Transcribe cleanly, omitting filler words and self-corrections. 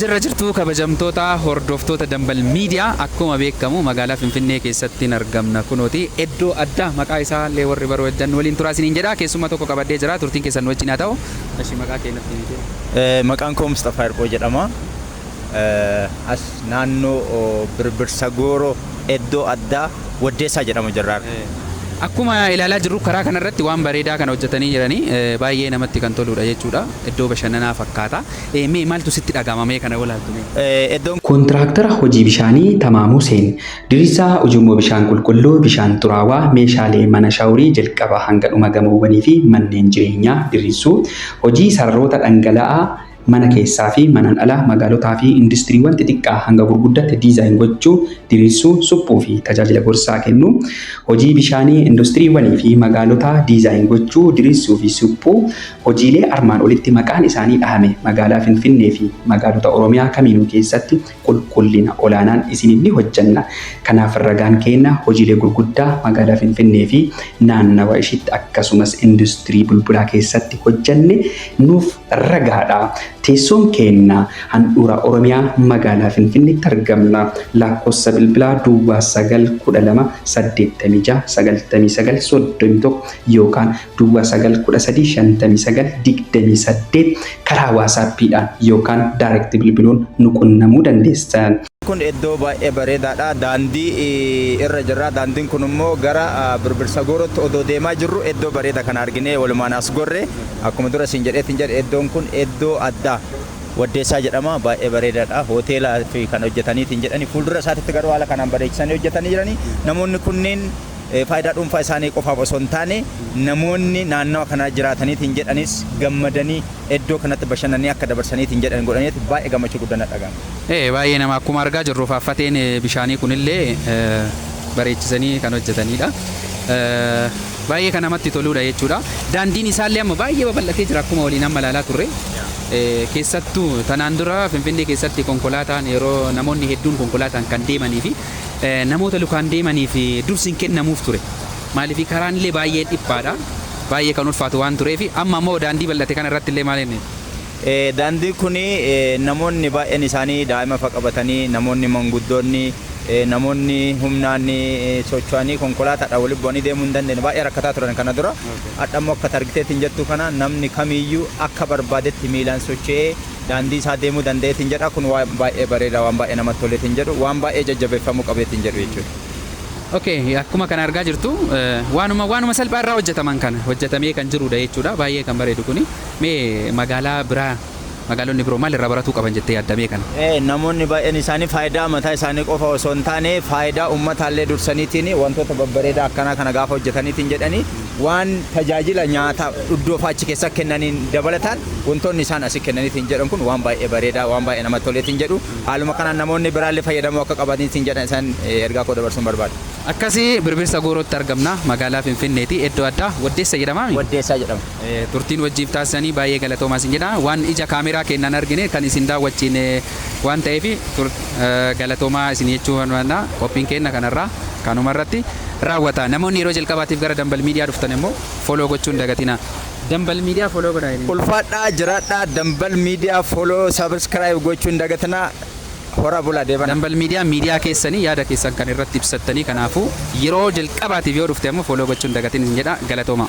Jirra jirtu kabajamtoota hordoftoota Dambal Miidiyaa akkuma beekamu magaalaa Finfinnee keessatti argamna kunooti iddoo addaa maqaa isaa illee warri baroo wajjin waliin turaa isiniin jedha keessummaa tokko qabadhee jira turtiin keessan wajjin haa ta'u ashi maqaa keenyatti himite. Maqaan koo Mustafaa Hirphoo jedhama. As naannoo Birbirsa Gooroo iddoo addaa Waddeessaa jedhamu jirra. Akkuma ilaalaa jirru karaa kanarratti waan bareedaa kana hojjetanii jiranii baay'ee namatti kan toludha jechuudha. Iddoo bashannanaa fakkaata. Mee maaltu sitti dhagahame kana walaaltume? Iddoon kontiraaktara hojii bishaanii Tamaamuu Seen diriirsaa ujummoo bishaan qulqulluu bishaan xuraawaa meeshaalee mana shaaworii jalqaba hanga dhuma gamoowwanii fi manneen jireenyaa diriirsuu hojii sararoota dhangala'aa mana keessaa fi manaan alaa magaalotaa fi industiriiwwan xixiqqaa hanga gurguddaatti diizaayin gochuu diriirsuu suphuu fi tajaajila gorsaa kennu hojii bishaanii industiriiwwanii fi magaalotaa diizaayin gochuu diriirsuu fi suphuu hojiilee armaan olitti maqaan isaanii dhahame magaalaa Finfinnee fi magaalota Oromiyaa kamiinuu keessatti qulqullina olaanaan isin ni hojjanna. Kanaaf ragaan keenya hojiilee gurguddaa magaalaa Finfinnee fi naannawa ishiitti akkasumas industirii bulbulaa keessatti hojjanne nuuf ragaadha. Teessoon keenya handhuura Oromiyaa magaalaa Finfinneetti argamna. Lakkoofsa bilbilaa Duwwaa 916 yookaan Duwwaa 9135928 karaa waasaappiidhaan yookaan daayirekti bilbiluun nu qunnamuu dandeessan. Kun iddoo baay'ee bareedaadha. Daandii irra jirra. Daandiin kun immoo gara Birbirsa Goorootti odoo deemaa jirru iddoo bareeda kana argine walumaan as gorre akkuma dura isin jedheetiin jedhe iddoon kun iddoo addaa Waddeessaa jedhama. Baay'ee bareedaadha. Hoteelaa fi kan hojjetaniitiin jedhani fuuldura isaatitti garuu haala kanaan bareechisanii hojjetanii jirani. Namoonni kunneen faayidaa dhuunfaa isaanii qofaaf osoo hin taane namoonni naannawa kana jiraataniitiin jedhanis gammadanii iddoo kanatti bashannanii akka dabarsaniitiin jedhan godhaniiti baay'ee gammachuu guddaan dhagahama. Baay'ee nama akkuma argaa jirru faaffateen bishaanii kunillee bareechisanii kan hojjetanidha. Baay'ee kan namatti toludha jechuudha. Daandiin isaallee amma baay'ee babal'atee jira akkuma waliin amma ilaalaa turre. Keessattuu tanaan dura Finfinnee keessatti konkolaataan yeroo namoonni hedduun konkolaataan kan deemanii fi namoota lukaan deemanii fi dursi hin kennamuuf ture. Maaliif karaan illee baay'ee dhiphaadha. Baay'ee kan ulfaatu waan tureef amma immoo daandii bal'ate kana irratti illee maal inni? Daandii kuni namoonni baay'een isaanii daa'ima fa'a qabatanii namoonni manguddoonni namoonni humnaan socho'anii konkolaataadhaan waliin bu'anii deemuu hin dandeenye baay'ee rakkataa turan kana dura. Hadha immoo akka argiteetiin jettu kana namni kamiyyuu akka barbaadetti miilaan socho'ee daandii isaa deemuu danda'eetiin jedha. Kun waan baay'ee bareeda waan baay'ee namatti toleetiin jedhu waan baay'ee jajjabeeffamuu qabeetiin jedhu jechuudha. Akkuma kana argaa jirtu waanuma salphaa irraa hojjetaman kana hojjetamee kan jirudha jechuudha. Baay'ee kan bareedu kuni. Mee magaalaa biraa magaalonni biroo maal irraa baratuu qaban jettee yaaddamee kana? Namoonni baay'een isaanii faayidaa mataa isaanii qofa osoo hin taane faayidaa uummataallee dursaniitiin wantoota babbareedaa akkanaa kana gaafa hojjetaniitiin jedhanii waan tajaajila nyaataa iddoo faachi keessa kennaniin dabalataan wantoonni isaan asii kennaniitiin jedhan kun waan baay'ee bareedaa waan baay'ee namatti toleetiin jedhu haaluma kanaan namoonni biraallee fayyadamuu akka qabaniitiin jedhan isaan ergaa koo dabarsuun barbaada. Akkasii Birbirsa Goorootti argamna magaalaa Finfinneeti iddoo addaa Waddeessa jedhama. Waddeessaa jedhama. Turtiin wajjiif taasisanii baay'ee galatoomaa isin jedha. Waan ija kaameraa kennan argine kan isin daawwachiin waan ta'eef galatoomaa isin jechuu wanna qophiin kenna kanarraa kanuma irratti raawwata. Namoonni yeroo jalqabaatiif gara Dambal Miidiyaa dhuftan immoo foloo gochuun dagatina. Dambal Miidiyaa foloo godhaa. Ulfaadhaa jiraadhaa Dambal Miidiyaa foloo sabiskiraayib gochuun dagatina. Hora bulaa deeban. Dambal miidiyaa keessanii yaada keessan kan irratti ibsattanii kanaafuu yeroo jalqabaatiif yoo dhufte immoo foloo gochuun dagatin jedha galatooma.